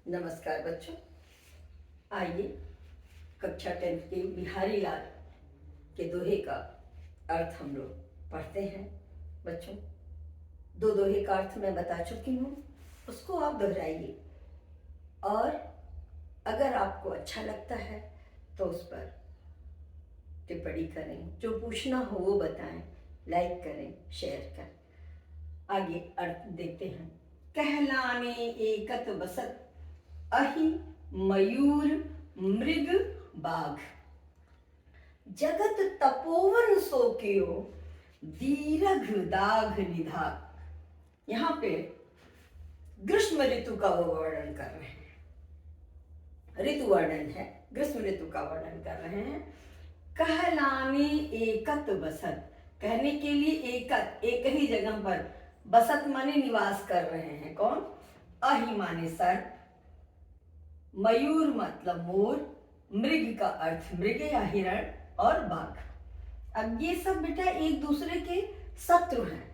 नमस्कार बच्चों। आइए कक्षा 10 के बिहारी लाल के दोहे का अर्थ हम लोग पढ़ते हैं। बच्चों, दो दोहे का अर्थ मैं बता चुकी हूँ, उसको आप दोहराइए और अगर आपको अच्छा लगता है तो उस पर टिप्पणी करें, जो पूछना हो वो बताएं, लाइक करें, शेयर करें। आगे अर्थ देखते हैं। कहलाने एकत बसत अहि मयूर मृग बाघ, जगत तपोवन सो कियो दीर्घ दाघ निधाग। यहाँ पे ग्रीष्म ऋतु का वो वर्णन कर रहे हैं, ऋतु वर्णन है, ग्रीष्म ऋतु का वर्णन कर रहे हैं। कहलाने एकत बसत, कहने के लिए एकत, एक ही जगह पर, बसत माने निवास कर रहे हैं। कौन? अहि माने सर, मयूर मतलब मोर, मृग का अर्थ मृग या हिरण, और बाघ। अब ये सब बेटा एक दूसरे के शत्रु हैं,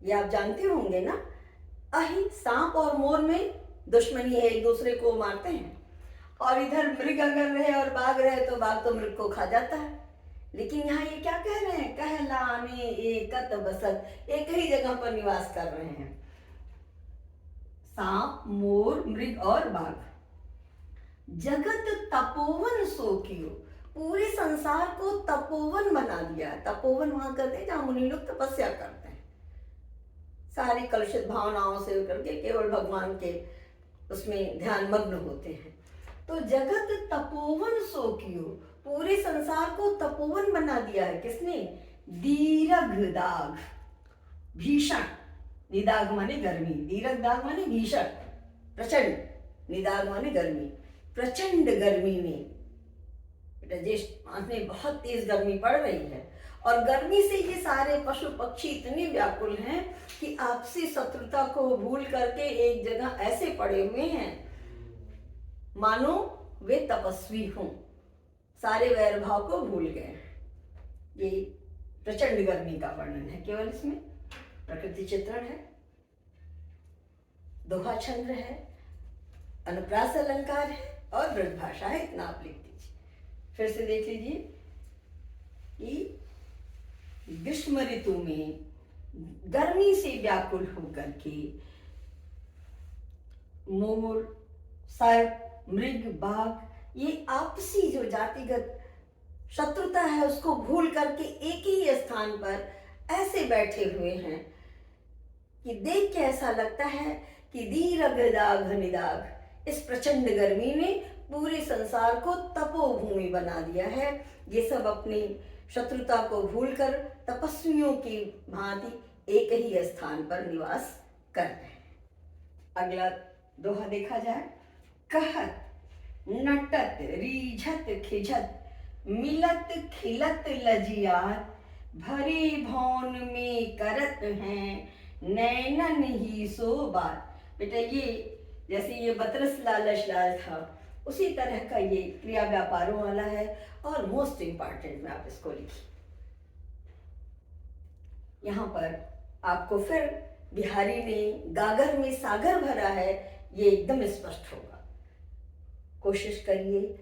ये आप जानते होंगे ना। अहि सांप और मोर में दुश्मनी है, एक दूसरे को मारते हैं। और इधर मृग अगर रहे और बाघ रहे तो बाघ तो मृग को खा जाता है। लेकिन यहाँ ये क्या कह रहे हैं? कहलाने एकत बसत, एक ही जगह पर निवास कर रहे हैं। सांप, मोर, मृग और बाघ। जगत तपोवन सो कियो, पूरे संसार को तपोवन बना दिया। तपोवन वहां करते हैं जहां मुनि लोग तपस्या करते हैं, सारी कलुषित भावनाओं से उतर के केवल भगवान के उसमें ध्यान मग्न होते हैं। तो जगत तपोवन सो कियो, पूरे संसार को तपोवन बना दिया है। किसने? दीर्घ दाघ, भीषण, निदाघ माने गर्मी, दीर्घ दाघ माने भीषण, प्रचंड, निदाघ माने गर्मी, प्रचंड गर्मी में, ज्येष्ठ मास में बहुत तेज गर्मी पड़ रही है और गर्मी से ये सारे पशु पक्षी इतने व्याकुल हैं कि आपसी शत्रुता को भूल करके एक जगह ऐसे पड़े हुए हैं मानो वे तपस्वी हों, सारे वैर भाव को भूल गए। ये प्रचंड गर्मी का वर्णन है, केवल इसमें प्रकृति चित्रण है, दोहा छंद है, अनुप्रास अलंकार है और ब्रज भाषा है। इतना आप लिख दीजिए। फिर से देख लीजिए कि ग्रीष्म ऋतु में गर्मी से व्याकुल होकर के मोर, सर्प, मृग, बाघ, ये आपसी जो जातिगत शत्रुता है उसको भूल करके एक ही स्थान पर ऐसे बैठे हुए हैं कि देख के ऐसा लगता है कि दीर्घ दाघ निदाघ, इस प्रचंड गर्मी ने पूरे संसार को तपोभूमि बना दिया है। ये सब अपनी शत्रुता को भूलकर तपस्वियों की भांति एक ही स्थान पर निवास कर रहे हैं। अगला दोहा देखा जाए। कहत नटत रीझत खिझत मिलत खिलत लजियात, भरे भौन में करत हैं नैनन ही सो बात। बेटा ये जैसे ये बतरस लालच लाल था, उसी तरह का ये क्रिया व्यापारों वाला है और मोस्ट इंपॉर्टेंट में आप इसको लिखिए। यहाँ पर आपको फिर बिहारी ने गागर में सागर भरा है, ये एकदम स्पष्ट होगा। कोशिश करिए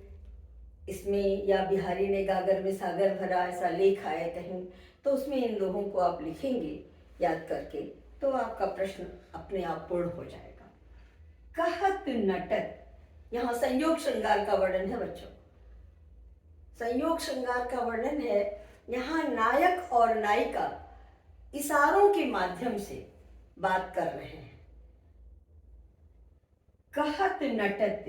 इसमें, या बिहारी ने गागर में सागर भरा ऐसा लेखा है कहीं, तो उसमें इन दोहों को आप लिखेंगे याद करके, तो आपका प्रश्न अपने आप पूर्ण हो जाएगा। कहत नटत, यहाँ संयोग श्रृंगार का वर्णन है बच्चों, संयोग श्रृंगार का वर्णन है। यहाँ नायक और नायिका इशारों के माध्यम से बात कर रहे हैं। कहत नटत,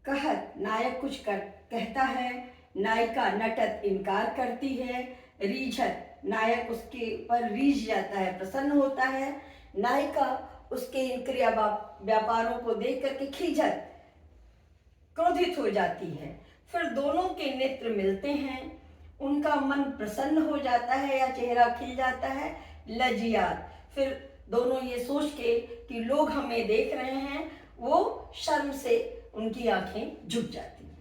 कहत नायक कुछ कहता है, नायिका नटत इनकार करती है, रीझत नायक उसके पर रीझ जाता है, प्रसन्न होता है, नायिका उसके इन क्रिया व्यापारों को देख करके खिझत क्रोधित हो जाती है। फिर दोनों के नेत्र मिलते हैं, उनका मन प्रसन्न हो जाता है या चेहरा खिल जाता है। लजियात, फिर दोनों ये सोच के कि लोग हमें देख रहे हैं, वो शर्म से उनकी आंखें झुक जाती हैं।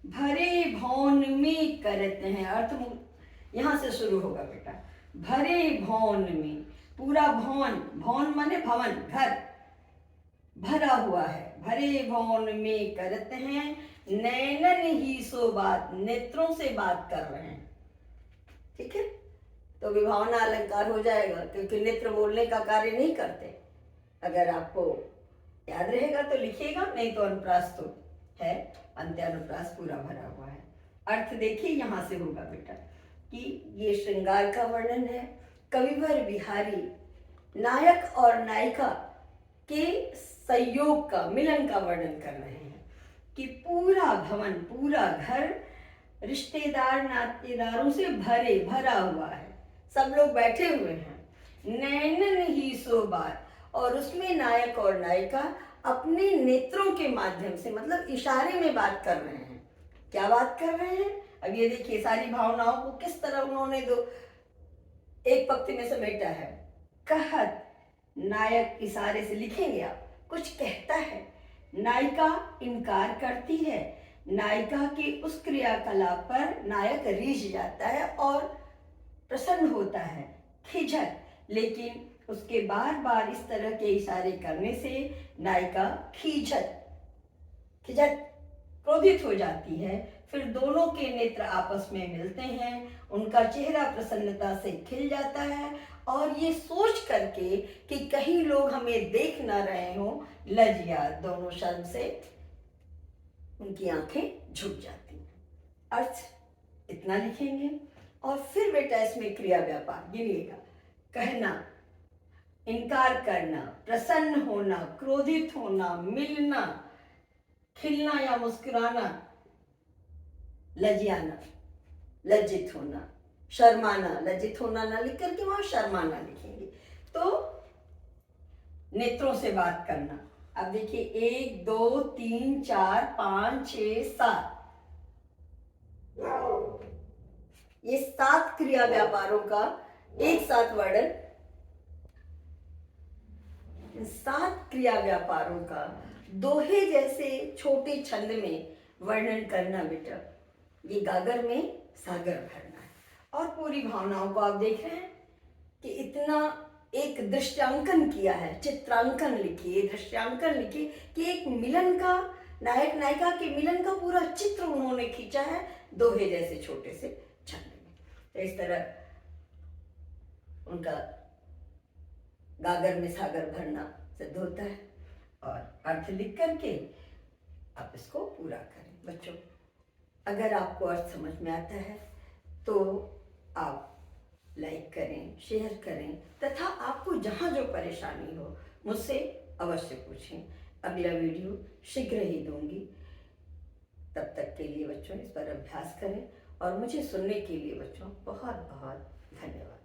भरे भौन में करते हैं, अर्थ यहाँ से शुरू होगा बेटा। भरे भौन में, पूरा भवन, भवन माने भवन, घर, भरा हुआ है, भरे भवन में करते हैं नैनन ही सो बात, नेत्रों से बात कर रहे हैं। ठीक है, तो विभावना अलंकार हो जाएगा, क्योंकि नेत्र बोलने का कार्य नहीं करते। अगर आपको याद रहेगा तो लिखिएगा, नहीं तो अनुप्रास तो है, अंत्यानुप्रास पूरा भरा हुआ है। अर्थ देखिए यहाँ से होगा बेटा कि ये श्रृंगार का वर्णन है, कविवर बिहारी नायक और नायिका के संयोग का, मिलन का वर्णन कर रहे हैं कि पूरा भवन, पूरा घर रिश्तेदार नातेदारों से भरा हुआ है, सब लोग बैठे हुए हैं। नैनन ही सो बात, और उसमें नायक और नायिका अपने नेत्रों के माध्यम से, मतलब इशारे में बात कर रहे हैं। क्या बात कर रहे हैं? अब ये देखिए सारी भावनाओं को किस तरह उन्होंने दो एक पंक्ति में समेटा है। कहत, नायक इशारे से लिखेंगे आप, कुछ कहता है, नायिका इनकार करती है, नायिका की उस क्रियाकलाप पर नायक रीझ जाता है और प्रसन्न होता है, खिझत, लेकिन उसके बार बार इस तरह के इशारे करने से नायिका खिझत क्रोधित हो जाती है। फिर दोनों के नेत्र आपस में मिलते हैं, उनका चेहरा प्रसन्नता से खिल जाता है, और ये सोच करके कि कहीं लोग हमें देख ना रहे हो, लज्जा, दोनों शर्म से उनकी आंखें झुक जाती हैं। अर्थ इतना लिखेंगे, और फिर बेटा इसमें क्रिया व्यापार गिनिएगा। कहना, इनकार करना, प्रसन्न होना, क्रोधित होना, मिलना, खिलना या मुस्कुराना, लज्जाना, लज्जित होना, शर्माना, लज्जित होना ना लिख करके वहां शर्माना लिखेंगे। तो नेत्रों से बात करना। अब देखिए 1 2 3 4 5 6 7, ये 7 क्रिया व्यापारों का एक साथ वर्णन, 7 क्रिया व्यापारों का दोहे जैसे छोटे छंद में वर्णन करना बेटा, ये गागर में सागर भरना है। और पूरी भावनाओं को आप देख रहे हैं कि इतना एक दृश्यांकन किया है, चित्रांकन लिखिए, दृश्यांकन लिखिए कि एक मिलन का, नायक नायिका के मिलन का पूरा चित्र उन्होंने खींचा है दोहे जैसे छोटे से छंद में। तो इस तरह उनका गागर में सागर भरना सिद्ध होता है। और अर्थ लिख करके आप इसको पूरा करें। बच्चों, अगर आपको अर्थ समझ में आता है तो आप लाइक करें, शेयर करें, तथा आपको जहाँ जो परेशानी हो मुझसे अवश्य पूछें। अगला वीडियो शीघ्र ही दूंगी। तब तक के लिए बच्चों इस पर अभ्यास करें, और मुझे सुनने के लिए बच्चों बहुत बहुत धन्यवाद।